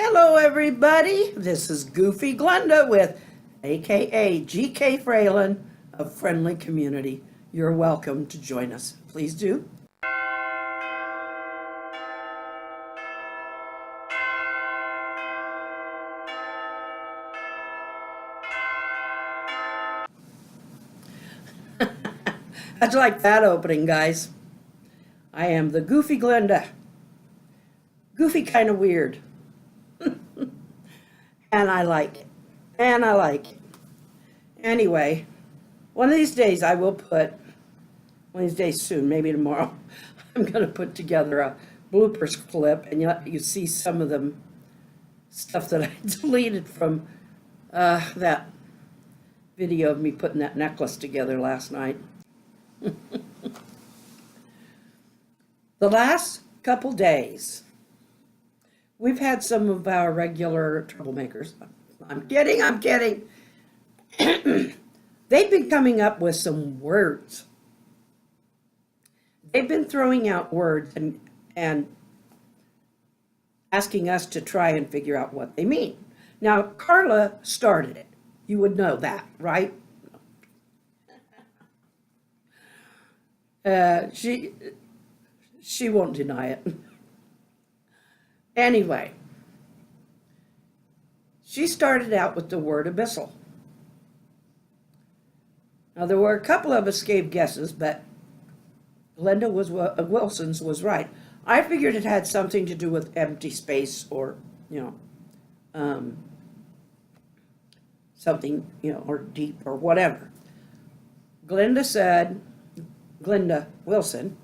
Hello everybody, this is Goofy Glenda with aka GK Fralin of Friendly Community. You're welcome to join us. Please do. How'd you like that opening, guys? I am the Goofy Glenda. Goofy kind of weird. And I like it. And I like it. Anyway, one of these days I will put, one of these days soon, maybe tomorrow, I'm going to put together a bloopers clip and you see some of the stuff that I deleted from that video of me putting that necklace together last night. The last couple days, we've had some of our regular troublemakers. I'm kidding. They've been coming up with some words. They've been throwing out words and asking us to try and figure out what they mean. Now, Carla started it. You would know that, right? She won't deny it. Anyway, she started out with the word abyssal. Now, there were a couple of us gave guesses, but Glenda Wilson's was right. I figured it had something to do with empty space or, something, or deep or whatever. Glenda Wilson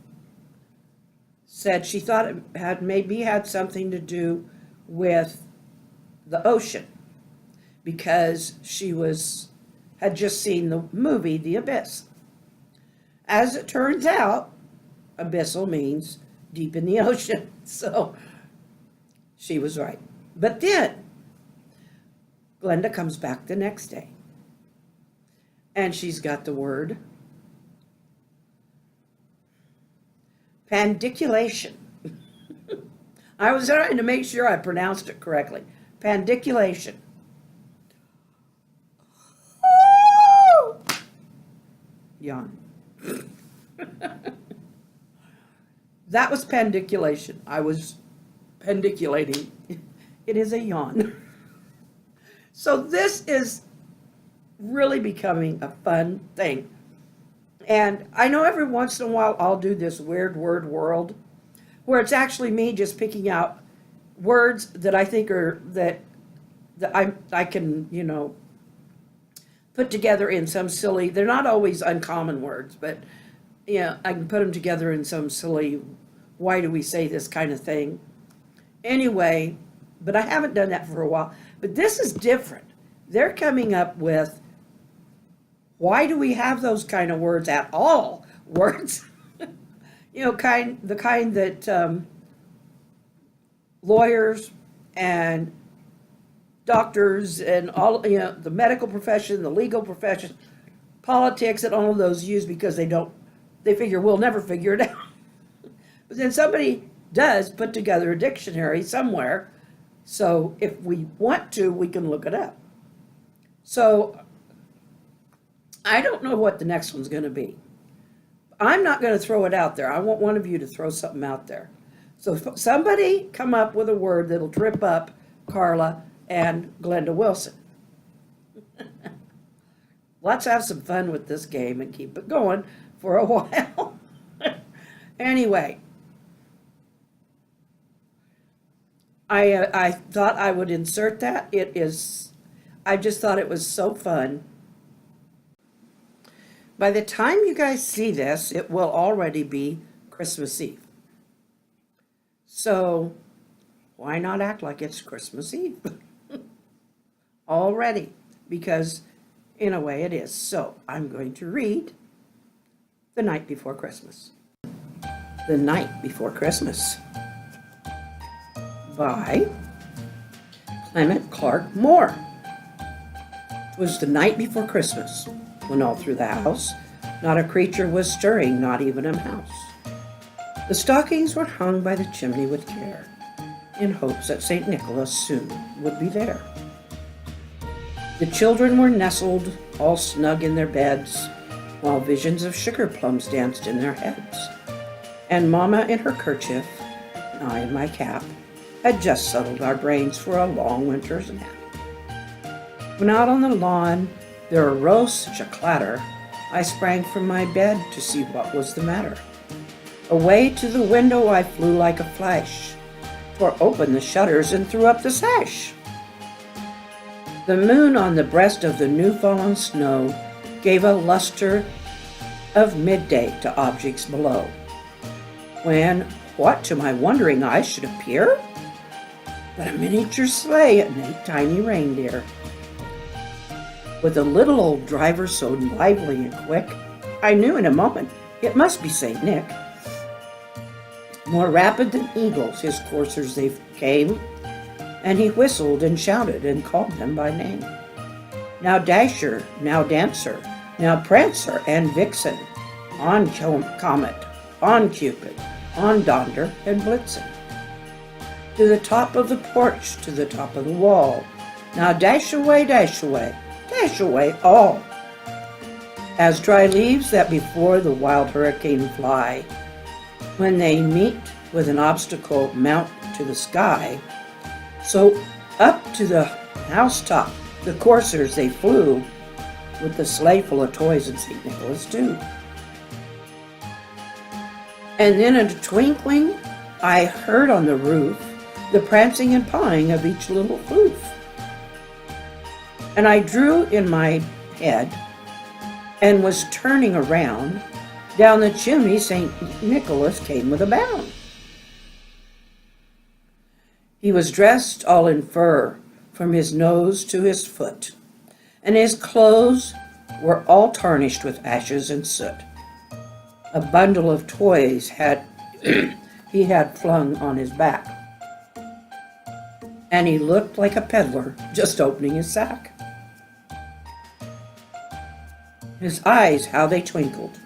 said she thought it had something to do with the ocean because she had just seen the movie The Abyss. As it turns out, abyssal means deep in the ocean, so she was right. But then Glenda comes back the next day and she's got the word pandiculation. I was trying to make sure I pronounced it correctly. Pandiculation. Yawn. That was pandiculation. I was pendiculating. It is a yawn. So this is really becoming a fun thing. And I know every once in a while I'll do this weird word world where it's actually me just picking out words that I think are that I can, put together in some silly, they're not always uncommon words, but I can put them together in some silly, why do we say this kind of thing. Anyway, but I haven't done that for a while. But this is different. They're coming up with, why do we have those kind of words at all? Words, the kind that lawyers and doctors and all, the medical profession, the legal profession, politics, and all of those use because they figure we'll never figure it out. But then somebody does put together a dictionary somewhere, so if we want to, we can look it up. So I don't know what the next one's going to be. I'm not going to throw it out there. I want one of you to throw something out there. So somebody come up with a word that'll trip up Carla and Glenda Wilson. Let's have some fun with this game and keep it going for a while. Anyway, I thought I would insert that. I just thought it was so fun. By the time you guys see this, it will already be Christmas Eve. So why not act like it's Christmas Eve? Already, because in a way it is. So I'm going to read The Night Before Christmas. The Night Before Christmas by Clement Clark Moore. It was the night before Christmas, when all through the house not a creature was stirring, not even a mouse. The stockings were hung by the chimney with care, in hopes that St. Nicholas soon would be there. The children were nestled all snug in their beds, while visions of sugar plums danced in their heads. And Mama in her kerchief, and I in my cap, had just settled our brains for a long winter's nap. When out on the lawn there arose such a clatter, I sprang from my bed to see what was the matter. Away to the window I flew like a flash, tore open the shutters and threw up the sash. The moon on the breast of the new-fallen snow gave a luster of midday to objects below, when what to my wondering eyes should appear but a miniature sleigh and 8 tiny reindeer. With a little old driver so lively and quick, I knew in a moment it must be St. Nick. More rapid than eagles his coursers they came, and he whistled and shouted and called them by name. Now Dasher, now Dancer, now Prancer and Vixen, on Comet, on Cupid, on Donder and Blitzen. To the top of the porch, to the top of the wall, now dash away all. As dry leaves that before the wild hurricane fly, when they meet with an obstacle mount to the sky, so up to the housetop the coursers they flew, with the sleigh full of toys and St. Nicholas too. And then in a twinkling I heard on the roof the prancing and pawing of each little hoof. And I drew in my head and was turning around. Down the chimney St. Nicholas came with a bound. He was dressed all in fur from his nose to his foot, and his clothes were all tarnished with ashes and soot. A bundle of toys he had flung on his back, and he looked like a peddler just opening his sack. His eyes, how they twinkled,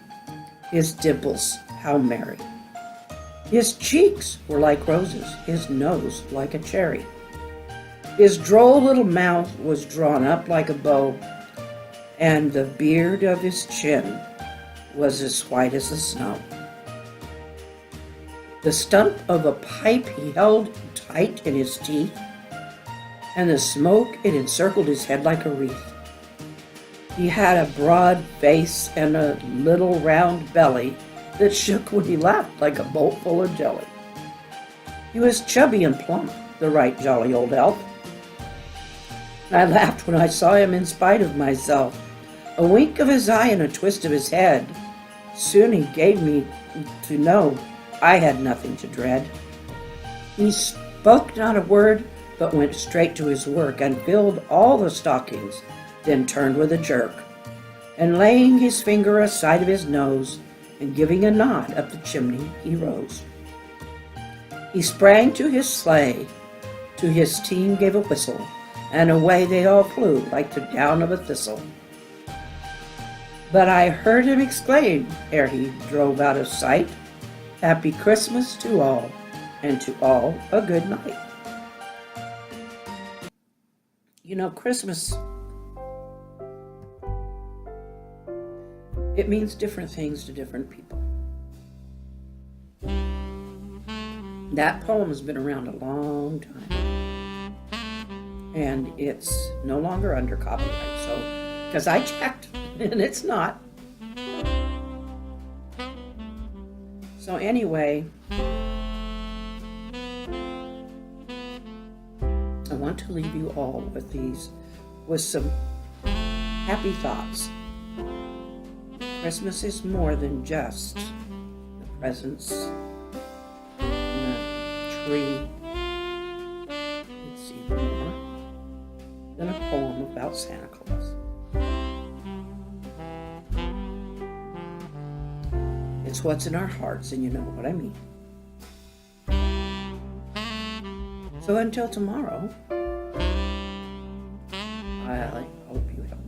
his dimples, how merry. His cheeks were like roses, his nose like a cherry. His droll little mouth was drawn up like a bow, and the beard of his chin was as white as the snow. The stump of a pipe he held tight in his teeth, and the smoke it encircled his head like a wreath. He had a broad face and a little round belly that shook when he laughed like a bolt full of jelly. He was chubby and plump, the right jolly old elf. I laughed when I saw him in spite of myself. A wink of his eye and a twist of his head, soon he gave me to know I had nothing to dread. He spoke not a word, but went straight to his work and filled all the stockings, then turned with a jerk, and laying his finger aside of his nose, and giving a nod up the chimney, he rose. He sprang to his sleigh, to his team gave a whistle, and away they all flew like the down of a thistle. But I heard him exclaim, ere he drove out of sight, "Happy Christmas to all, and to all a good night." You know, Christmas, it means different things to different people. That poem has been around a long time, and it's no longer under copyright, so, because I checked, and it's not. So anyway, I want to leave you all with some happy thoughts. Christmas is more than just the presents and the tree. It's even more than a poem about Santa Claus. It's what's in our hearts, and you know what I mean. So until tomorrow, I hope you have